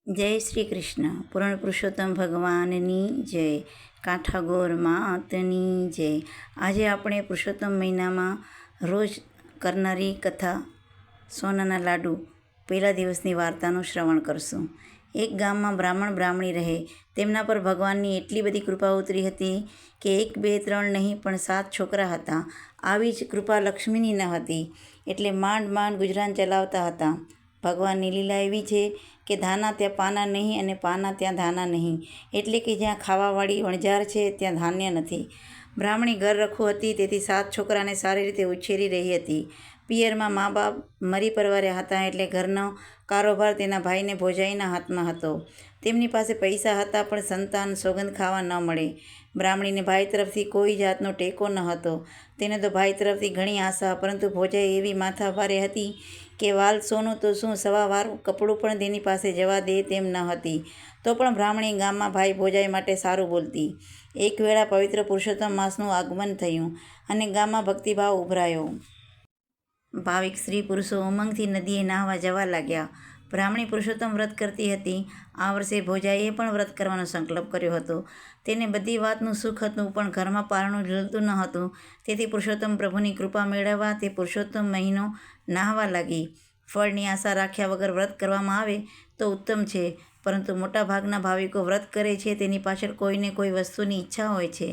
જય શ્રી કૃષ્ણ. પૂર્ણ પુરુષોત્તમ ભગવાનની જય. કાંઠાગોર માતની જય. આજે આપણે પુરુષોત્તમ મહિનામાં રોજ કરનારી કથા સોનાના લાડુ પહેલા દિવસની વાર્તાનું શ્રવણ કરશું. એક ગામમાં બ્રાહ્મણ બ્રાહ્મણી રહે. તેમના પર ભગવાનની એટલી બધી કૃપા ઉતરી હતી કે 1 2 3 નહીં પણ 7 છોકરા હતા. આવી જ કૃપા લક્ષ્મીની ન હતી એટલે માંડ માંડ ગુજરાન ચલાવતા હતા. ભગવાનની લીલા એવી છે કે ધાના ત્યાં પાના નહીં અને પાના ત્યાં ધાના નહીં, એટલે કે જ્યાં ખાવાવાળી વણઝાર છે ત્યાં ધાન્ય નથી. બ્રાહ્મણી ઘર રખું હતી, તેથી 7 છોકરાને સારી રીતે ઉછેરી રહી હતી. પિયરમાં મા બાપ મરી પરવાર્યા હતા એટલે ઘરનો કારોબાર તેના ભાઈને ભોજાઈના હાથમાં હતો. તેમની પાસે પૈસા હતા પણ સંતાન સોગંદ ખાવા ન મળે. બ્રાહ્મણીને ભાઈ તરફથી કોઈ જાતનો ટેકો ન હતો. તેને તો ભાઈ તરફથી ઘણી આશા, પરંતુ ભોજાઈ એવી માથાભારે હતી કે વાલ સોનું તો શું, સવાવાર કપડું પણ તેની પાસે જવા દે તેમ ન હતી. તો પણ બ્રાહ્મણી ગામમાં ભાઈ ભોજાઈ માટે સારું બોલતી. એક વેળા પવિત્ર પુરુષોત્તમ માસનું આગમન થયું અને ગામમાં ભક્તિભાવ ઉભરાયો. ભાવિક સ્ત્રી પુરુષો ઉમંગથી નદીએ નાહવા જવા લાગ્યા. બ્રાહ્મણી પુરુષોત્તમ વ્રત કરતી હતી. આ વર્ષે ભોજાઈએ પણ વ્રત કરવાનો સંકલ્પ કર્યો હતો. તેને બધી વાતનું સુખ હતું, પણ ઘરમાં પારણું ઝૂલતું ન હતું. તેથી પુરુષોત્તમ પ્રભુની કૃપા મેળવવા તે પુરુષોત્તમ મહિનો નાહવા લાગી. ફળની આશા રાખ્યા વગર વ્રત કરવામાં આવે તો ઉત્તમ છે, પરંતુ મોટાભાગના ભાવિકો વ્રત કરે છે તેની પાછળ કોઈને કોઈ વસ્તુની ઈચ્છા હોય છે.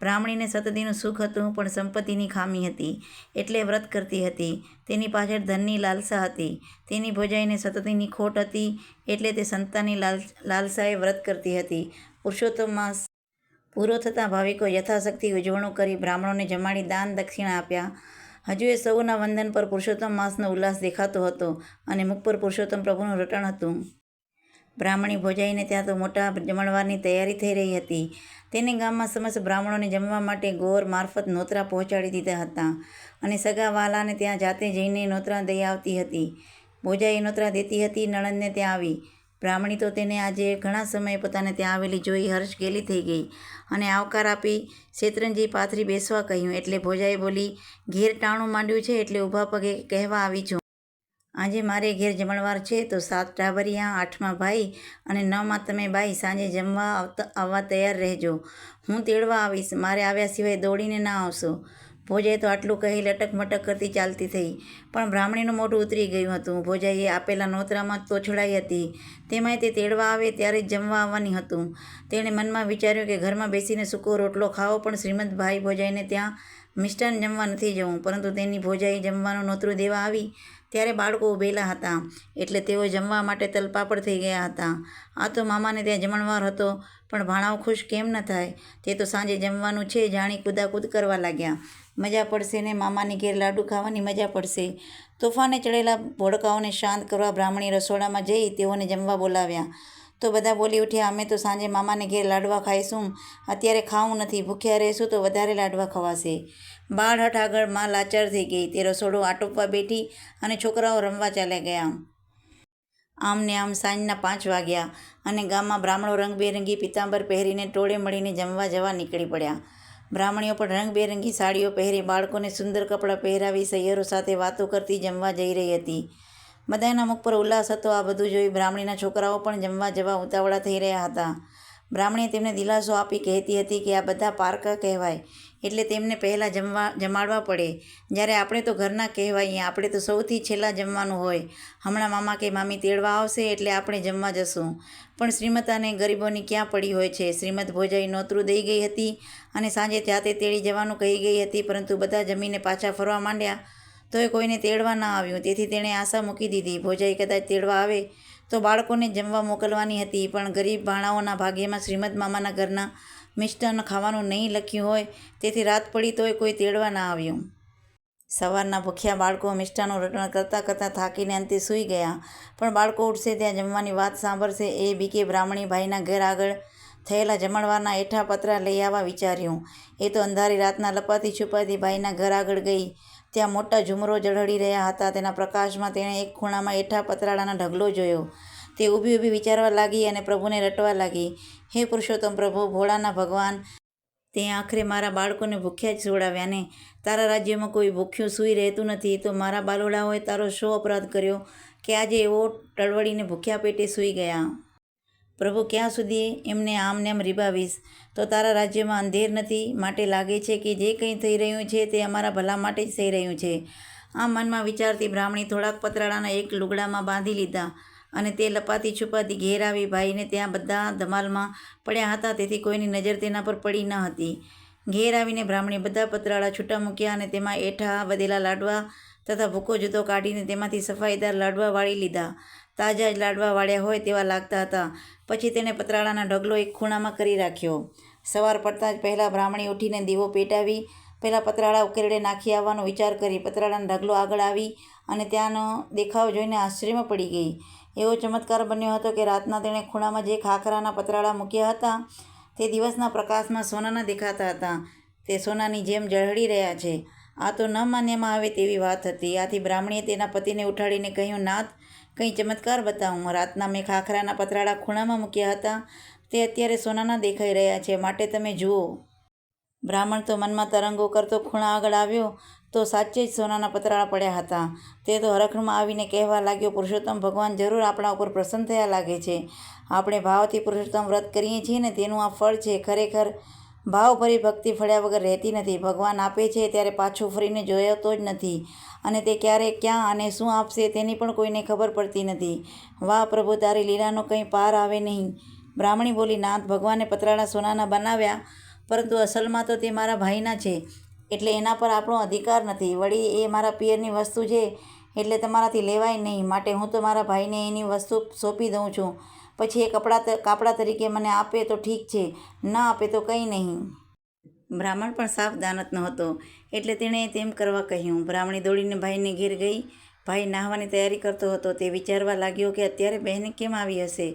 બ્રાહ્મણીને સતતીનું સુખ હતું પણ સંપત્તિની ખામી હતી, એટલે વ્રત કરતી હતી. તેની પાછળ ધનની લાલસા હતી. તેની ભોજાઈને સતતીની ખોટ હતી, એટલે તે સંતાનની લાલસાએ વ્રત કરતી હતી. પુરુષોત્તમ માસ પૂરો થતાં ભાવિકો યથાશક્તિ ઉજવણું કરી બ્રાહ્મણોને જમાડી દાન દક્ષિણા આપ્યા. હજુ એ સૌના વંદન પર પુરુષોત્તમ માસનો ઉલ્લાસ દેખાતો હતો અને મુખ પર પુરુષોત્તમ પ્રભુનું રટણ હતું. બ્રાહ્મણી ભોજાઈને ત્યાં તો મોટા જમણવારની તૈયારી થઈ રહી હતી. તેને ગામમાં સમસ્ત બ્રાહ્મણોને જમવા માટે ગોર મારફત નોતરા પહોંચાડી દીધા હતા અને સગા વહાલાને ત્યાં જાતે જઈને નોતરા દઈ આવતી હતી. ભોજાઈ નોતરા દેતી હતી. નણંદને ત્યાં આવી. બ્રાહ્મણી તો તેને આજે ઘણા સમયે પોતાને ત્યાં આવેલી જોઈ હર્ષ ગેલી થઈ ગઈ અને આવકાર આપી શેતરંજી પાથરી બેસવા કહ્યું. એટલે ભોજાઈ બોલી, ઘેર ટાણું માંડ્યું છે એટલે ઊભા પગે કહેવા આવી છું. આજે મારે ઘેર જમણવાર છે, તો 7 ટાબરિયા, 8માં ભાઈ અને 9માં તમે બાઈ સાંજે જમવા આવવા તૈયાર રહેજો. હું તેડવા આવીશ. મારે આવ્યા સિવાય દોડીને ના આવશો. ભોજાઈ તો આટલું કહી લટક મટક કરતી ચાલતી થઈ, પણ બ્રાહ્મણીનું મોઢું ઉતરી ગયું હતું. ભોજાઈએ આપેલા નોતરામાં તોછડાઈ હતી, તેમાંય તે તેડવા આવે ત્યારે જ જમવા આવવાની હતું. તેણે મનમાં વિચાર્યું કે ઘરમાં બેસીને સૂકો રોટલો ખાવો, પણ શ્રીમદ ભાઈ ભોજાઈને ત્યાં મિષ્ટાન જમવા નથી જવું. પરંતુ તેની ભોજાઈ જમવાનું નોતરું દેવા આવી ત્યારે બાળકો ઊભેલા હતા, એટલે તેઓ જમવા માટે તલપાપડ થઈ ગયા હતા. આ તો મામાને ત્યાં જમણવાર હતો, પણ ભાણાઓ ખુશ કેમ ન થાય? તે તો સાંજે જમવાનું છે જાણી કૂદાકૂદ કરવા લાગ્યા. મજા પડશે ને, મામાની ઘેર લાડુ ખાવાની મજા પડશે. તોફાને ચડેલા ભોળકાઓને શાંત કરવા બ્રાહ્મણી રસોડામાં જઈ તેઓને જમવા બોલાવ્યા. તો બધા બોલી ઉઠ્યા, અમે તો સાંજે મામાને ઘેર લાડવા ખાઈશું, અત્યારે ખાવું નથી. ભૂખ્યા રહેશું તો વધારે લાડવા ખવાશે. બાળહઠ આગળ માં લાચાર થઈ ગઈ. તે રસોડું આટોપવા બેઠી અને છોકરાઓ રમવા ચાલ્યા ગયા. આમ ને આમ સાંજના 5 વાગ્યા અને ગામમાં બ્રાહ્મણો રંગબેરંગી પિતાંબર પહેરીને ટોળે મળીને જમવા જવા નીકળી પડ્યા. બ્રાહ્મણીઓ પણ રંગબેરંગી સાડીઓ પહેરી બાળકોને સુંદર કપડાં પહેરાવી સૈયરો સાથે વાતો કરતી જમવા જઈ રહી હતી. બધાના મુખ પર ઉલ્લાસ હતો. આ બધું જોઈ બ્રાહ્મણીના છોકરાઓ પણ જમવા જવા ઉતાવળા થઈ રહ્યા હતા. બ્રાહ્મણીએ તેમને દિલાસો આપી કહેતી હતી કે આ બધા પારકા કહેવાય, એટલે તેમને પહેલાં જમાડવા પડે. જ્યારે આપણે તો ઘરના કહેવાઈએ, આપણે તો સૌથી છેલ્લા જમવાનું હોય. હમણાં મામા કે મામી તેડવા આવશે એટલે આપણે જમવા જશું. પણ શ્રીમત અને ગરીબોની ક્યાં પડી હોય છે? શ્રીમદ ભોજાઈ નોતરું દઈ ગઈ હતી અને સાંજે જાતે તેડી જવાનું કહી ગઈ હતી, પરંતુ બધા જમીને પાછા ફરવા માંડ્યા તોય કોઈને તેડવા ન આવ્યું. તેથી તેણે આશા મૂકી દીધી. ભોજાઈ કદાચ તેડવા આવે તો બાળકોને જમવા મોકલવાની હતી, પણ ગરીબ ભાણાઓના ભાગ્યમાં શ્રીમદ મામાના ઘરના મિષ્ટાન ખાવાનું નહીં લખ્યું હોય, તેથી રાત પડી તોય કોઈ તેડવા ના આવ્યું. સવારના ભૂખ્યા બાળકો મિષ્ટાનનું રટણ કરતાં કરતાં થાકીને અંતે સૂઈ ગયા. પણ બાળકો ઉઠશે ત્યાં જમવાની વાત સાંભળશે એ બીકે બ્રાહ્મણી ભાઈના ઘર આગળ થયેલા જમણવારના એઠા પતરા લઈ આવવા વિચાર્યું. એ તો અંધારી રાતના લપાતી છુપાતી ભાઈના ઘર આગળ ગઈ. ત્યાં મોટા ઝુમરો ઝળહળી રહ્યા હતા. તેના પ્રકાશમાં તેણે એક ખૂણામાં એઠા પતરાળાનો ઢગલો જોયો. તે ઊભી ઊભી વિચારવા લાગી અને પ્રભુને રટવા લાગી, હે પુરુષોત્તમ પ્રભુ, ભોળાના ભગવાન, તે આખરે મારા બાળકોને ભૂખ્યા જ છોડાવ્યા ને? તારા રાજ્યમાં કોઈ ભૂખ્યું સૂઈ રહેતું નથી, તો મારા બાલોડાઓએ તારો શો અપરાધ કર્યો કે આજે એવો ટળવળીને ભૂખ્યા પેટે સૂઈ ગયા? પ્રભુ ક્યાં સુધી એમને આમને આમ રીબાવીશ? તો તારા રાજ્યમાં અંધેર નથી, માટે લાગે છે કે જે કંઈ થઈ રહ્યું છે તે અમારા ભલા માટે જ થઈ રહ્યું છે. આમ મનમાં વિચારતી બ્રાહ્મણી થોડાક પતરાળાના એક લુગડામાં બાંધી લીધા અને તે લપાતી છુપાતી ઘેર આવી. ભાઈને ત્યાં બધા ધમાલમાં પડ્યા હતા, તેથી કોઈની નજર તેના પર પડી ન હતી. ઘેર આવીને બ્રાહ્મણી બધા પતરાળા છૂટા મૂક્યા અને તેમાં એઠા વધેલા લાડવા તથા ભૂકો જુદો કાઢીને તેમાંથી સફાઈદાર લાડવા વાળી લીધા. તાજા જ લાડવા વાળ્યા હોય તેવા લાગતા હતા. પછી તેણે પતરાળાના ઢગલો એક ખૂણામાં કરી રાખ્યો. સવાર પડતાં જ પહેલાં બ્રાહ્મણી ઉઠીને દીવો પેટાવી પહેલાં પતરાળા ઉકેરડે નાખી આવવાનો વિચાર કરી. પતરાળાનો ઢગલો આગળ આવી અને ત્યાંનો દેખાવ જોઈને આશ્ચર્યમાં પડી ગઈ. એવો ચમત્કાર બન્યો હતો કે રાતના તેણે ખૂણામાં જે ખાખરાના પતરાળા મૂક્યા હતા તે દિવસના પ્રકાશમાં સોનાના દેખાતા હતા. તે સોનાની જેમ ઝળહળી રહ્યા છે. આ તો ન માન્યમાં આવે તેવી વાત હતી. આથી બ્રાહ્મણીએ તેના પતિને ઉઠાડીને કહ્યું, નાથ, કંઈ ચમત્કાર બતાવું. રાતના મેં ખાખરાના પતરાળા ખૂણામાં મૂક્યા હતા તે અત્યારે સોનાના દેખાઈ રહ્યા છે, માટે તમે જુઓ. બ્રાહ્મણ તો મનમાં તરંગો કરતો ખૂણા આગળ આવ્યો તો સાચે જ સોનાના પતરાળા પડ્યા હતા. તે તો હરખમાં આવીને કહેવા લાગ્યો, પુરુષોત્તમ ભગવાન જરૂર આપણા ઉપર પ્રસન્ન થયા લાગે છે. આપણે ભાવથી પુરુષોત્તમ વ્રત કરીએ છીએ ને તેનું આ ફળ છે. ખરેખર ભાવભરી ભક્તિ ફળ્યા વગર રહેતી નથી. ભગવાન આપે છે ત્યારે પાછું ફરીને જોતો જ નથી અને તે ક્યારે, ક્યાં અને શું આપશે તેની પણ કોઈને ખબર પડતી નથી. વાહ પ્રભુ, તારી લીલાનો કંઈ પાર આવે નહીં. બ્રાહ્મણી બોલી, નાથ, ભગવાને પતરાળા સોનાના બનાવ્યા, પરંતુ અસલમાં તો તે મારા ભાઈના છે, એટલે એના પર આપણો અધિકાર નથી. વળી એ મારા પિયરની વસ્તુ છે એટલે તમારાથી લેવાય નહીં, માટે હું તો મારા ભાઈને એની વસ્તુ સોંપી દઉં છું. પછી એ કાપડા તરીકે મને આપે તો ઠીક છે, ન આપે તો કંઈ નહીં. બ્રાહ્મણ પણ સાફ દાનતનો હતો એટલે તેણે તેમ કરવા કહ્યું. બ્રાહ્મણી દોડીને ભાઈને ઘેર ગઈ. ભાઈ નાહવાની તૈયારી કરતો હતો. તે વિચારવા લાગ્યો કે અત્યારે બહેન કેમ આવી હશે.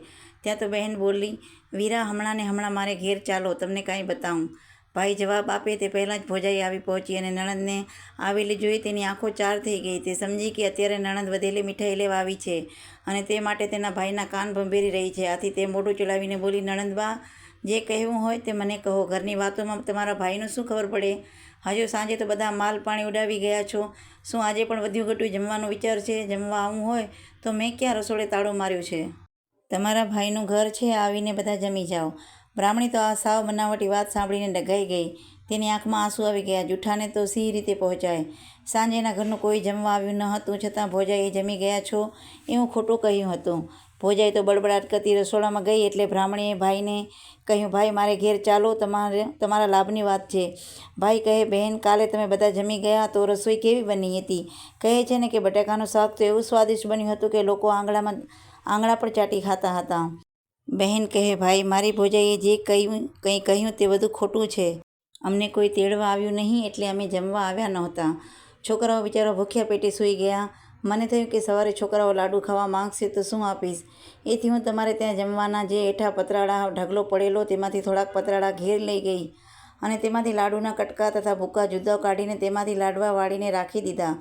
ત્યાં તો બહેન બોલી, વીરા, હમણાં ને હમણાં મારે ઘેર ચાલો, તમને કાંઈ બતાવું. ભાઈ જવાબ આપે તે પહેલાં જ ભોજાઈ આવી પહોંચી અને નણંદને આવેલી જોઈ તેની આંખો ચાર થઈ ગઈ. તે સમજી કે અત્યારે નણંદ વધેલી મીઠાઈ લેવા આવી છે અને તે માટે તેના ભાઈના કાન ભંભેરી રહી છે. આથી તે મોઢું ચડાવીને બોલી, નણંદબા, જે કહેવું હોય તે મને કહો. ઘરની વાતોમાં તમારા ભાઈનું શું ખબર પડે? હજુ સાંજે તો બધા માલ પાણી ઉડાવી ગયા છો. શું આજે પણ વધ્યું ઘટ્યું જમવાનો વિચાર છે? જમવા આવવું હોય તો મેં ક્યાં રસોડે તાળું માર્યું છે? તમારા ભાઈનું ઘર છે, આવીને બધા જમી જાઓ. બ્રાહ્મણી તો આ સાવ બનાવટી વાત સાંભળીને ડઘાઈ ગઈ. તેની આંખમાં આંસુ આવી ગયા. જૂઠાને તો સી રીતે પહોંચાય. સાંજે એના ઘરનું કોઈ જમવા આવ્યું ન હતું, છતાં ભોજાઈએ જમી ગયા છો એવું ખોટું કહ્યું હતું. ભોજાઈ તો બડબડાટ કરતી રસોડામાં ગઈ એટલે બ્રાહ્મણીએ ભાઈને કહ્યું, ભાઈ, મારે ઘેર ચાલો, તમારા લાભની વાત છે. ભાઈ કહે, બહેન, કાલે તમે બધા જમી ગયા તો રસોઈ કેવી બની હતી? કહે છે ને કે બટાકાનું શાક તો એવું સ્વાદિષ્ટ બન્યું હતું કે લોકો આંગળા પર ચાટી ખાતા હતા. બહેન કહે, ભાઈ, મારી ભોજાઈએ જે કંઈ કહ્યું તે બધું ખોટું છે. અમને કોઈ તેડવા આવ્યું નહીં એટલે અમે જમવા આવ્યા નહોતા. છોકરાઓ બિચારા ભૂખ્યા પેટે સૂઈ ગયા. મને થયું કે સવારે છોકરાઓ લાડુ ખાવા માંગશે તો શું આપીશ. એથી હું તમારે ત્યાં જમવાના જે એઠા પતરાળા ઢગલો પડેલો તેમાંથી થોડાક પતરાળા ઘેર લઈ ગઈ અને તેમાંથી લાડુના કટકા તથા ભૂકા જુદા કાઢીને તેમાંથી લાડવા વાળીને રાખી દીધા,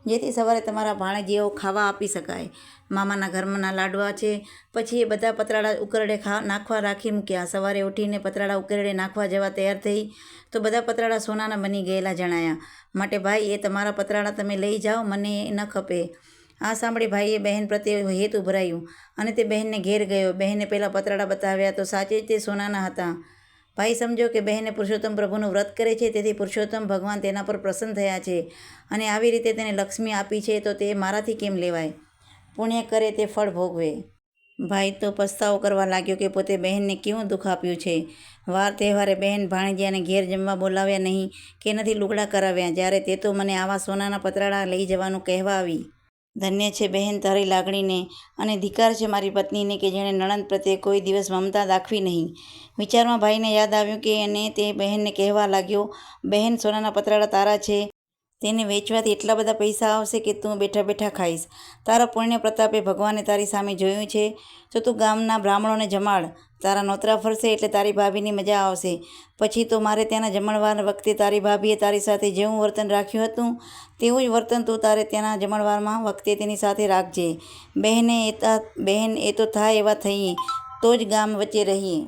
જેથી સવારે તમારા ભાણેજીઓ ખાવા આપી શકાય. મામાના ઘરના લાડવા છે. પછી એ બધા પતરાળા ઉકરડે નાખવા રાખી મૂક્યા. સવારે ઉઠીને પતરાળા ઉકરડે નાખવા જવા તૈયાર થઈ તો બધા પતરાળા સોનાના બની ગયેલા જણાયા. માટે ભાઈ, એ તમારા પતરાળા તમે લઈ જાઓ, મને ન ખપે. આ સાંભળી ભાઈએ બહેન પ્રત્યે હેત ઉભરાયું અને તે બહેનને ઘેર ગયો. બહેને પહેલાં પતરાળા બતાવ્યા તો સાચે જ તે સોનાના હતા. ભાઈ સમજો કે બહેને પુરુષોત્તમ પ્રભુનું વ્રત કરે છે, તેથી પુરુષોત્તમ ભગવાન તેના પર પ્રસન્ન થયા છે અને આવી રીતે તેને લક્ષ્મી આપી છે, તો તે મારાથી કેમ લેવાય? પુણ્ય કરે તે ફળ ભોગવે. ભાઈ તો પસ્તાવો કરવા લાગ્યો કે પોતે બહેનને કેવું દુઃખ આપ્યું છે. વાર તહેવારે બહેન ભાણેજીયાને ઘેર જમવા બોલાવ્યા નહીં કે નથી લુગડા કરાવ્યા, જ્યારે તે તો મને આવા સોનાના પતરાળા લઈ જવાનું કહેવા આવી. ધન્ય છે બહેન તારી લાગણીને, અને ધિક્કાર છે મારી પત્નીને કે જેણે નણંદ પ્રત્યે કોઈ દિવસ મમતા દાખવી નહીં. વિચારમાં ભાઈને યાદ આવ્યું કે અને તે બહેનને કહેવા લાગ્યો, બહેન, સોનાના પતરાળા તારા છે. તેને વેચવાથી એટલા બધા પૈસા આવશે કે તું બેઠા બેઠા ખાઈશ. તારા પુણ્ય પ્રતાપે ભગવાને તારી સામે જોયું છે, તો તું ગામના બ્રાહ્મણોને જમાડ. તારા નોતરા ફરશે એટલે તારી ભાભીની મજા આવશે. પછી તો મારે ત્યાંના જમણવાર વખતે તારી ભાભીએ તારી સાથે જેવું વર્તન રાખ્યું હતું તેવું જ વર્તન તું તારે ત્યાંના જમણવારમાં વખતે તેની સાથે રાખજે. બહેન, એ તો થાય એવા થઈએ તો જ ગામ વચ્ચે રહીએ.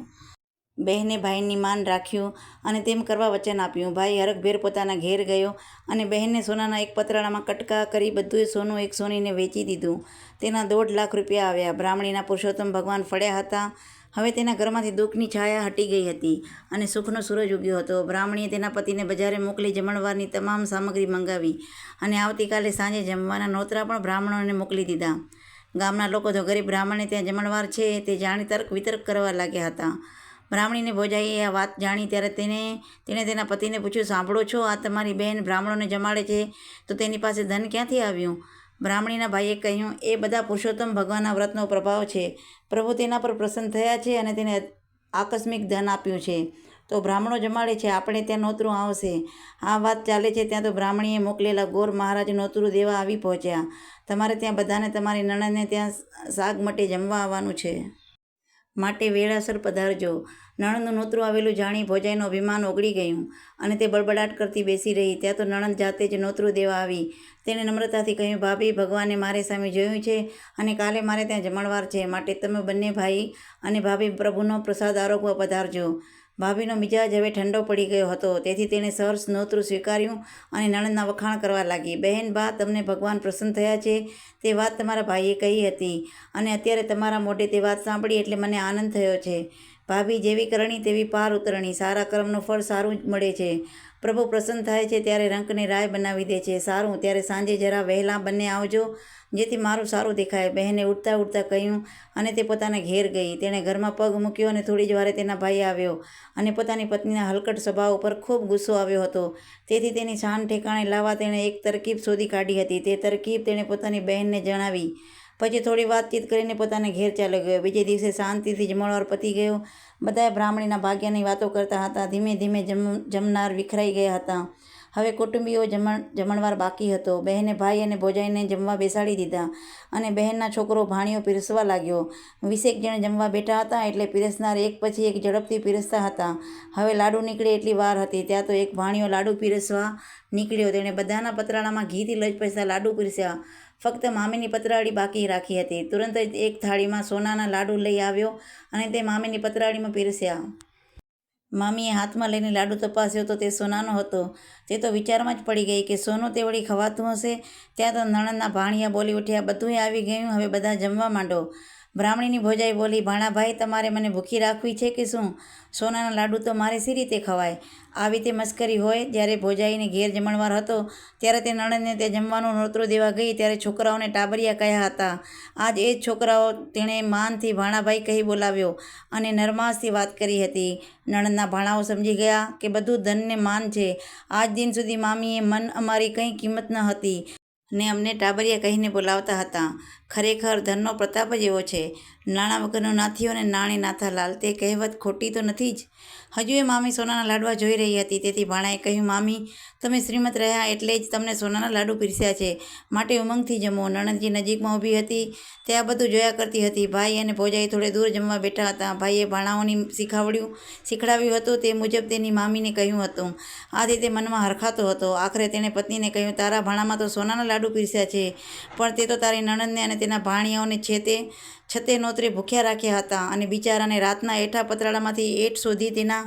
બહેને ભાઈની માન રાખ્યું અને તેમ કરવા વચન આપ્યું. ભાઈ હરખભેર પોતાના ઘેર ગયો અને બહેનને સોનાના એક પતરાળામાં કટકા કરી બધું સોનું એક સોનીને વેચી દીધું. તેના 1.5 લાખ રૂપિયા આવ્યા. બ્રાહ્મણીના પુરુષોત્તમ ભગવાન ફળ્યા હતા. હવે તેના ઘરમાંથી દુઃખની છાયા હટી ગઈ હતી અને સુખનો સૂરજ ઉગ્યો હતો. બ્રાહ્મણીએ તેના પતિને બજારે મોકલી જમણવારની તમામ સામગ્રી મંગાવી અને આવતીકાલે સાંજે જમવાના નોતરા પણ બ્રાહ્મણોને મોકલી દીધા. ગામના લોકો તો ગરીબ બ્રાહ્મણને ત્યાં જમણવાર છે તે જાણી તર્ક વિતર્ક કરવા લાગ્યા હતા. બ્રાહ્મણીને ભોજાઈએ આ વાત જાણી ત્યારે તેણે તેના પતિને પૂછ્યું, સાંભળો છો, આ તમારી બહેન બ્રાહ્મણોને જમાડે છે તો તેની પાસે ધન ક્યાંથી આવ્યું? બ્રાહ્મણીના ભાઈએ કહ્યું, એ બધા પુરુષોત્તમ ભગવાનના વ્રતનો પ્રભાવ છે. પ્રભુ તેના પર પ્રસન્ન થયા છે અને તેને આકસ્મિક ધન આપ્યું છે તો બ્રાહ્મણો જમાડે છે, આપણે ત્યાં નોતરું આવશે. આ વાત ચાલે છે ત્યાં તો બ્રાહ્મણીએ મોકલેલા ગોર મહારાજ નોતરું દેવા આવી પહોંચ્યા. તમારે ત્યાં બધાને તમારી નણંદને ત્યાં શાક માટે જમવા આવવાનું છે, માટે વેળાસર પધારજો. નણંદનું નોતરું આવેલું જાણી ભોજાઈનું અભિમાન ઓગળી ગયું અને તે બળબડાટ કરતી બેસી રહી. ત્યાં તો નણંદ જાતે જ નોતરું દેવા આવી. તેણે નમ્રતાથી કહ્યું, ભાભી, ભગવાને મારે સામે જોયું છે અને કાલે મારે ત્યાં જમણવાર છે, માટે તમે બંને ભાઈ અને ભાભી પ્રભુનો પ્રસાદ આરોગવા પધારજો. ભાભીનો મિજાજ હવે ઠંડો પડી ગયો હતો, તેથી તેણે સહર્ષ નોતરું સ્વીકાર્યું અને નણંદના વખાણ કરવા લાગી. બહેન બા, તમને ભગવાન પ્રસન્ન થયા છે તે વાત તમારા ભાઈએ કહી હતી અને અત્યારે તમારા મોઢે તે વાત સાંભળી એટલે મને આનંદ થયો છે. ભાભી, જેવી કરણી તેવી પાર ઉતરણી. સારા કર્મનું ફળ સારું જ મળે છે. પ્રભુ પ્રસન્ન થાય છે ત્યારે રંકને રાય બનાવી દે છે. સારું, ત્યારે સાંજે જરા વહેલા બંને આવજો, જેથી મારું સારું દેખાય. બહેને ઉઠતા ઉઠતા કહ્યું અને તે પોતાના ઘેર ગઈ. તેણે ઘરમાં પગ મૂક્યો અને થોડી જ વારે તેના ભાઈ આવ્યો અને પોતાની પત્નીના હલકટ સ્વભાવ ઉપર ખૂબ ગુસ્સો આવ્યો હતો. તેથી તેની શાન ઠેકાણે લાવવા તેણે એક તરકીબ શોધી કાઢી હતી. તે તરકીબ તેણે પોતાની બહેનને જણાવી. પછી થોડી વાતચીત કરીને પોતાને ઘેર ચાલ્યો ગયો. બીજે દિવસે શાંતિથી જમણવાર પતી ગયો. બધાએ બ્રાહ્મણીના ભાગ્યની વાતો કરતા હતા. ધીમે ધીમે જમનાર વિખરાઈ ગયા હતા. હવે કુટુંબીઓ જમણવાર બાકી હતો. બહેને ભાઈ અને ભોજાઈને જમવા બેસાડી દીધા અને બહેનના છોકરો ભાણિયો પીરસવા લાગ્યો. 20 જણ જમવા બેઠા હતા એટલે પીરસનાર એક પછી એક ઝડપથી પીરસતા હતા. હવે લાડુ નીકળે એટલી વાર હતી. ત્યાં તો એક ભાણિયો લાડુ પીરસવા નીકળ્યો. તેણે બધાના પતરાળામાં ઘીથી લચપચતા લાડુ પીરસ્યા. ફક્ત મામીની પતરાળી બાકી રાખી હતી. તુરંત જ એક થાળીમાં સોનાના લાડુ લઈ આવ્યો અને તે મામીની પતરાળીમાં પીરસ્યા. મામીએ હાથમાં લઈને લાડુ તપાસ્યો તો તે સોનાનો હતો. તે તો વિચારમાં જ પડી ગઈ કે સોનું તે વળી ખવાતું હશે. ત્યાં તો નણંદના ભાણિયા બોલી ઉઠ્યા, બધુંય આવી ગયું, હવે બધા જમવા માંડો. બ્રાહ્મણીની ભોજાઈ બોલી, ભાણાભાઈ, તમારે મને ભૂખી રાખવી છે કે શું? સોનાના લાડુ તો મારે સી રીતે ખવાય? આવી તે મસ્કરી હોય. જ્યારે ભોજાઈને ઘેર જમણવાર હતો ત્યારે તે નણંદને તે જમવાનું નોતરું દેવા ગઈ ત્યારે છોકરાઓને ટાબરિયા કહ્યા હતા. આજ એ જ છોકરાઓ તેણે માનથી ભાણાભાઈ કહી બોલાવ્યો અને નરમાશથી વાત કરી હતી. નણંદના ભાણાઓ સમજી ગયા કે બધું ધનને માન છે. આજ દિન સુધી મામીએ મન અમારી કંઈ કિંમત ન હતી ને અમને ટાબરિયા કહીને બોલાવતા હતા. ખરેખર ધનનો પ્રતાપ જ એવો છે. નાણાં વગરનો નાથીઓ ને નાણે નાથાલાલ, તે કહેવત ખોટી તો નથી જ. હજુ એ મામી સોનાના લાડવા જોઈ રહી હતી. તેથી ભાણાએ કહ્યું, મામી, તમે શ્રીમંત રહ્યા એટલે જ તમને સોનાના લાડુ પીરસ્યા છે, માટે ઉમંગથી જમો. નણંદજી નજીકમાં ઊભી હતી. તે આ બધું જોયા કરતી હતી. ભાઈ અને ભોજાઈ થોડે દૂર જમવા બેઠા હતા. ભાઈએ ભાણાઓની શીખડાવ્યું હતું તે મુજબ તેની મામીને કહ્યું હતું. આથી તે મનમાં હરખાતો હતો. આખરે તેણે પત્નીને કહ્યું, તારા ભાણામાં તો સોનાના લાડુ પીરસ્યા છે, પણ તે તો તારી નણંદને અને તેના ભાણિયાઓને છતે નોતરે ભૂખ્યા રાખ્યા હતા અને બિચારાને રાતના એઠા પતરાળામાંથી એઠ શોધી તેના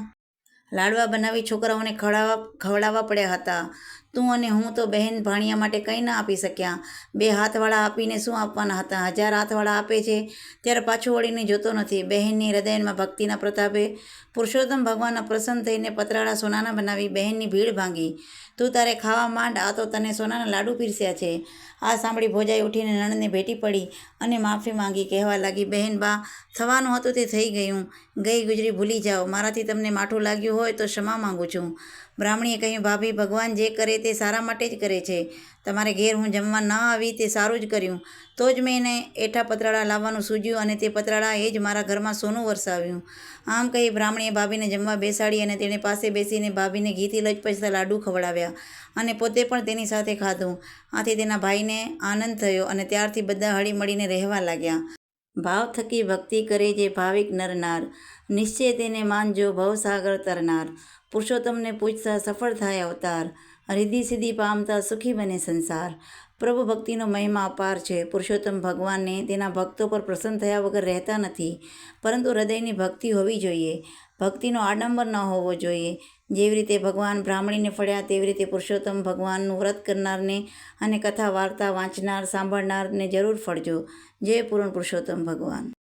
લાડવા બનાવી છોકરાઓને ખવડાવવા પડ્યા હતા. તું અને હું તો બહેન ભાણિયા માટે કંઈ ના આપી શક્યા. 2 હાથવાળા આપીને શું આપવાના હતા? 1000 હાથવાળા આપે છે ત્યારે પાછું વળીને જોતો નથી. બહેનની હૃદયમાં ભક્તિના પ્રતાપે પુરુષોત્તમ ભગવાનના પ્રસન્ન થઈને પતરાળા સોનાના બનાવી બહેનની ભીડ ભાંગી. તું તારે ખાવા માંડ, આ તો તને સોનાના લાડુ પીરસ્યા છે. આ સાંભળી ભોજાઈ ઉઠીને નણંદને ભેટી પડી અને માફી માંગી. કહેવા લાગી, બહેન બા, થવાનું હતું તે થઈ ગયું. ગઈ ગુજરી ભૂલી જાઓ. મારાથી તમને માઠું લાગ્યું હોય તો ક્ષમા માંગુ છું. બ્રાહ્મણીએ કહ્યું, ભાભી, ભગવાન જે કરે તે સારા માટે જ કરે છે. તમારે ઘેર હું જમવા ન આવી તે સારું જ કર્યું. તો જ મેં એને એઠા પતરાળા લાવવાનું સૂઝ્યું અને તે પતરાળા એ જ મારા ઘરમાં સોનું વરસાવ્યું. આમ કહી બ્રાહ્મણીએ ભાભીને જમવા બેસાડી અને તેણે પાસે બેસીને ભાભીને ઘીથી લચપચતા લાડુ ખવડાવ્યા અને પોતે પણ તેની સાથે ખાધું. આથી તેના ભાઈને આનંદ થયો અને ત્યારથી બધા હળીમળીને રહેવા લાગ્યા. ભાવ થકી ભક્તિ કરે જે ભાવિક નરનાર, નિશ્ચય તેને માનજો ભવસાગર તરનાર. પુરુષોત્તમને પૂજતા સફળ થાય અવતાર, રિદ્ધિ સિદ્ધિ પામતા સુખી બને સંસાર. પ્રભુ ભક્તિનો મહિમા અપાર છે. પુરુષોત્તમ ભગવાનને તેના ભક્તો પર પ્રસન્ન થયા વગર રહેતા નથી, પરંતુ હૃદયની ભક્તિ હોવી જોઈએ. ભક્તિનો આડંબર ન હોવો જોઈએ. જેવી રીતે ભગવાન બ્રાહ્મણીને ફળ્યા તેવી રીતે પુરુષોત્તમ ભગવાનનું વ્રત કરનારને અને કથા વાર્તા વાંચનાર સાંભળનારને જરૂર ફળજો. જય પૂર્ણ પુરુષોત્તમ ભગવાન.